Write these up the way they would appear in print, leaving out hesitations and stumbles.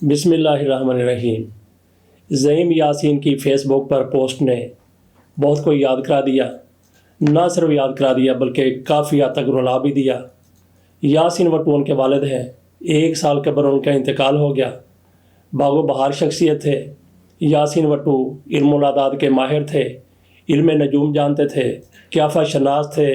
बिस्मिल्लाहिर्रहमानिर्रहीम। ज़हीम यासीन की फ़ेसबुक पर पोस्ट ने बहुत को याद करा दिया, ना सिर्फ याद करा दिया बल्कि काफ़ी हद तक रुला भी दिया। यासीन वट्टू उनके वालिद हैं। 1 साल कबल उनका इंतकाल हो गया। बागो बहार शख्सियत थे। यासीन वट्टू इल्मुल आदाद के माहिर थे, इल्म नजूम जानते थे, क़ियाफ़ा शनास थे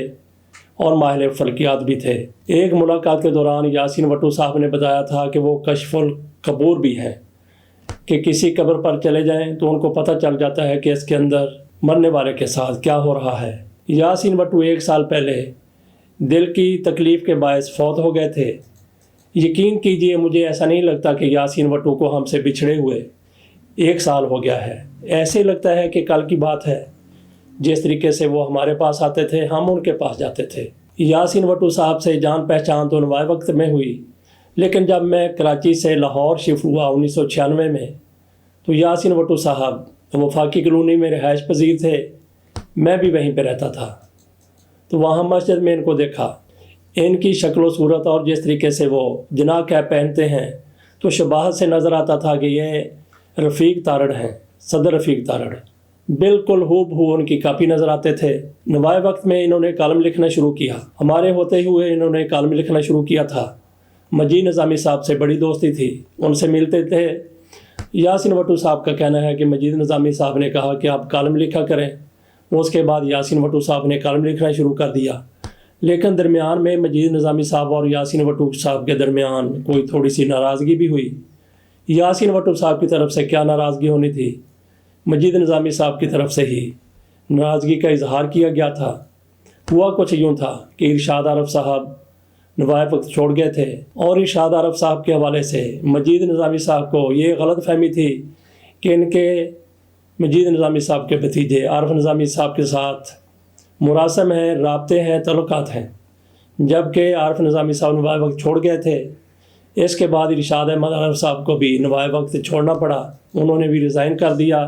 और माहिर फ़ल्कियात भी थे। एक मुलाकात के दौरान यासीन वट्टू साहब ने बताया था कि वो कश्फुल कबूर भी हैं, कि किसी कब्र पर चले जाएं तो उनको पता चल जाता है कि इसके अंदर मरने वाले के साथ क्या हो रहा है। यासीन वट्टू 1 साल पहले दिल की तकलीफ़ के बायस फौत हो गए थे। यकीन कीजिए, मुझे ऐसा नहीं लगता कि यासीन वट्टू को हमसे बिछड़े हुए 1 साल हो गया है। ऐसे लगता है कि कल की बात है। जिस तरीके से वो हमारे पास आते थे, हम उनके पास जाते थे। यासीन वट्टू साहब से जान पहचान तो नवाए वक्त में हुई, लेकिन जब मैं कराची से लाहौर शिफ्ट हुआ 1996 में, तो यासीन वट्टू साहब वफाकी कॉलोनी में रिहाइश पजीर थे। मैं भी वहीं पर रहता था। तो वहाँ मस्जिद में इनको देखा। इनकी शक्ल व सूरत और जिस तरीके से वो जना कैप पहनते हैं, तो शबाहत से नज़र आता था कि ये रफ़ीक तारड़ हैं, सदर रफ़ीक तारड़। बिल्कुल हूबहू उनकी कापी नज़र आते थे। नवाए वक्त में इन्होंने कॉलम लिखना शुरू किया। हमारे होते हुए इन्होंने कॉलम लिखना शुरू किया था। मजीद निज़ामी साहब से बड़ी दोस्ती थी, उनसे मिलते थे। यासीन वट्टू साहब का कहना है कि मजीद निज़ामी साहब ने कहा कि आप कॉलम लिखा करें। उसके बाद यासीन वट्टू साहब ने कॉलम लिखना शुरू कर दिया। लेकिन दरमियान में मजीद निज़ामी साहब और यासीन वट्टू साहब के दरमियान कोई थोड़ी सी नाराज़गी भी हुई। यासीन वट्टू साहब की तरफ से क्या नाराज़गी होनी थी, मजीद निज़ामी साहब की तरफ से ही नाराज़गी का इजहार किया गया था। हुआ कुछ यूँ था कि इरशाद आरफ साहब नवाए वक्त छोड़ गए थे और इरशाद आरफ साहब के हवाले से मजीद निज़ामी साहब को ये गलत फहमी थी कि इनके मजीद निज़ामी साहब के भतीजे आरफ निज़ामी साहब के साथ मुरासम हैं, राब्ते हैं, तल्लुकात हैं। जबकि आरफ निज़ामी साहब नवाए वक्त छोड़ गए थे। इसके बाद इरशाद अहमद आरफ साहब को भी नवाए वक्त छोड़ना पड़ा, उन्होंने भी रिज़ाइन कर दिया।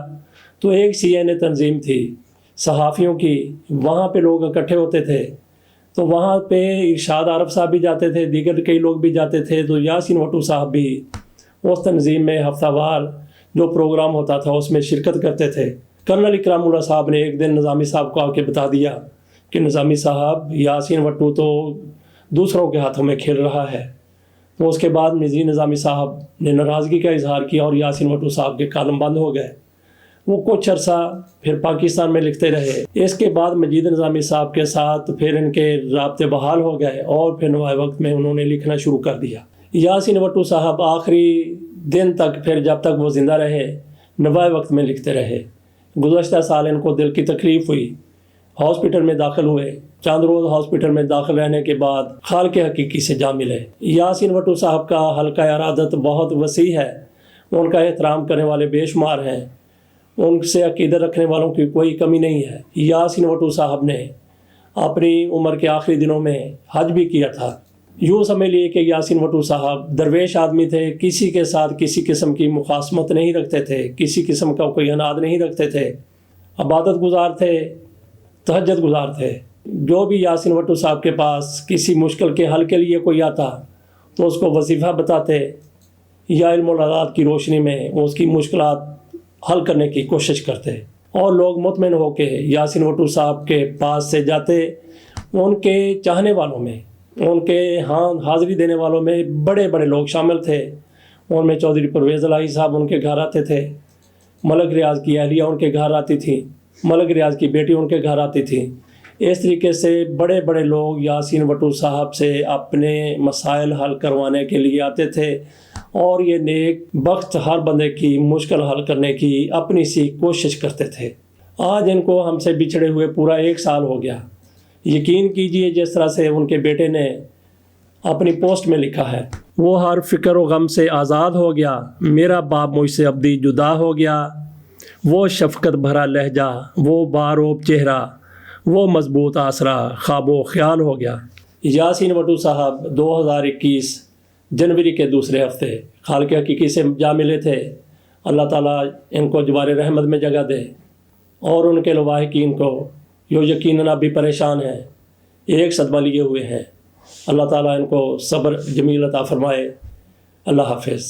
तो एक CNA तंजीम थी सहाफ़ियों की, वहाँ पे लोग इकट्ठे होते थे। तो वहाँ पे इरशाद आरफ साहब भी जाते थे, दीगर कई लोग भी जाते थे। तो यासीन वट्टू साहब भी उस तंजीम में हफ्तावार जो प्रोग्राम होता था उसमें शिरकत करते थे। कर्नल इकरामुल्लाह साहब ने एक दिन निज़ामी साहब को आके बता दिया कि निज़ामी साहब, यासीन वट्टू तो दूसरों के हाथों में खेल रहा है। तो उसके बाद मजीद निज़ामी साहब ने नाराज़गी का इजहार किया और यासीन वट्टू साहब के कॉलम बंद हो गए। वो कुछ अर्सा फिर पाकिस्तान में लिखते रहे। इसके बाद मजीद निज़ामी साहब के साथ फिर इनके राब्ते बहाल हो गए और फिर नवाए वक्त में उन्होंने लिखना शुरू कर दिया। यासीन वट्टू साहब आखिरी दिन तक, फिर जब तक वो ज़िंदा रहे, नवाए वक्त में लिखते रहे। गुज़श्ता साल इनको दिल की तकलीफ़ हुई, हॉस्पिटल में दाखिल हुए। चंद रोज़ हॉस्पिटल में दाखिल रहने के बाद खालिक हकीकी से जा मिले। यासीन वट्टू साहब का हल्का इरादत बहुत वसी है, उनका एहतराम करने वाले बेशुमार हैं, उनसे अकीदत रखने वालों की कोई कमी नहीं है। यासीन वट्टू साहब ने अपनी उम्र के आखिरी दिनों में हज भी किया था। यूँ समझ लिए कि यासीन वट्टू साहब दरवेश आदमी थे, किसी के साथ किसी किस्म की मुखासमत नहीं रखते थे, किसी किस्म का कोई अनाद नहीं रखते थे, इबादत गुजार थे, तहज्जुद गुजार थे। जो भी यासीन वट्टू साहब के पास किसी मुश्किल के हल के लिए कोई आता तो उसको वजीफ़ा बताते या इल्मुल आदाद की रोशनी में उसकी मुश्किलात हल करने की कोशिश करते और लोग मुतमिन होके यासीन वट्टू साहब के पास से जाते। उनके चाहने वालों में, उनके हाज़िरी देने वालों में बड़े बड़े लोग शामिल थे। उनमें चौधरी परवेज़ इलाही साहब उनके घर आते थे, मलक रियाज़ की अहलिया उनके घर आती थी, मलक रियाज़ की बेटी उनके घर आती थी। इस तरीके से बड़े बड़े लोग यासीन वट्टू साहब से अपने मसाइल हल करवाने के लिए आते थे और ये नेक बख्त हर बंदे की मुश्किल हल करने की अपनी सी कोशिश करते थे। आज इनको हमसे बिछड़े हुए पूरा 1 साल हो गया। यकीन कीजिए, जिस तरह से उनके बेटे ने अपनी पोस्ट में लिखा है, वो हर फ़िक्र व गम से आज़ाद हो गया, मेरा बाप मुझसे अब्दी जुदा हो गया, वो शफ़क़त भरा लहजा, वो बारोब चेहरा, वो मजबूत आसरा, ख्वाबो ख्याल हो गया। यासीन वट्टू साहब 2021 जनवरी के दूसरे हफ्ते खालिक हकीकी से जा मिले थे। अल्लाह ताला इनको जवार रहमत में जगह दे और उनके लवाहिकीन को जो यकीनन अभी परेशान हैं, एक सदमा लिए हुए हैं, अल्लाह ताला इनको सब्र जमील अता फरमाए। अल्लाह हाफ़िज़।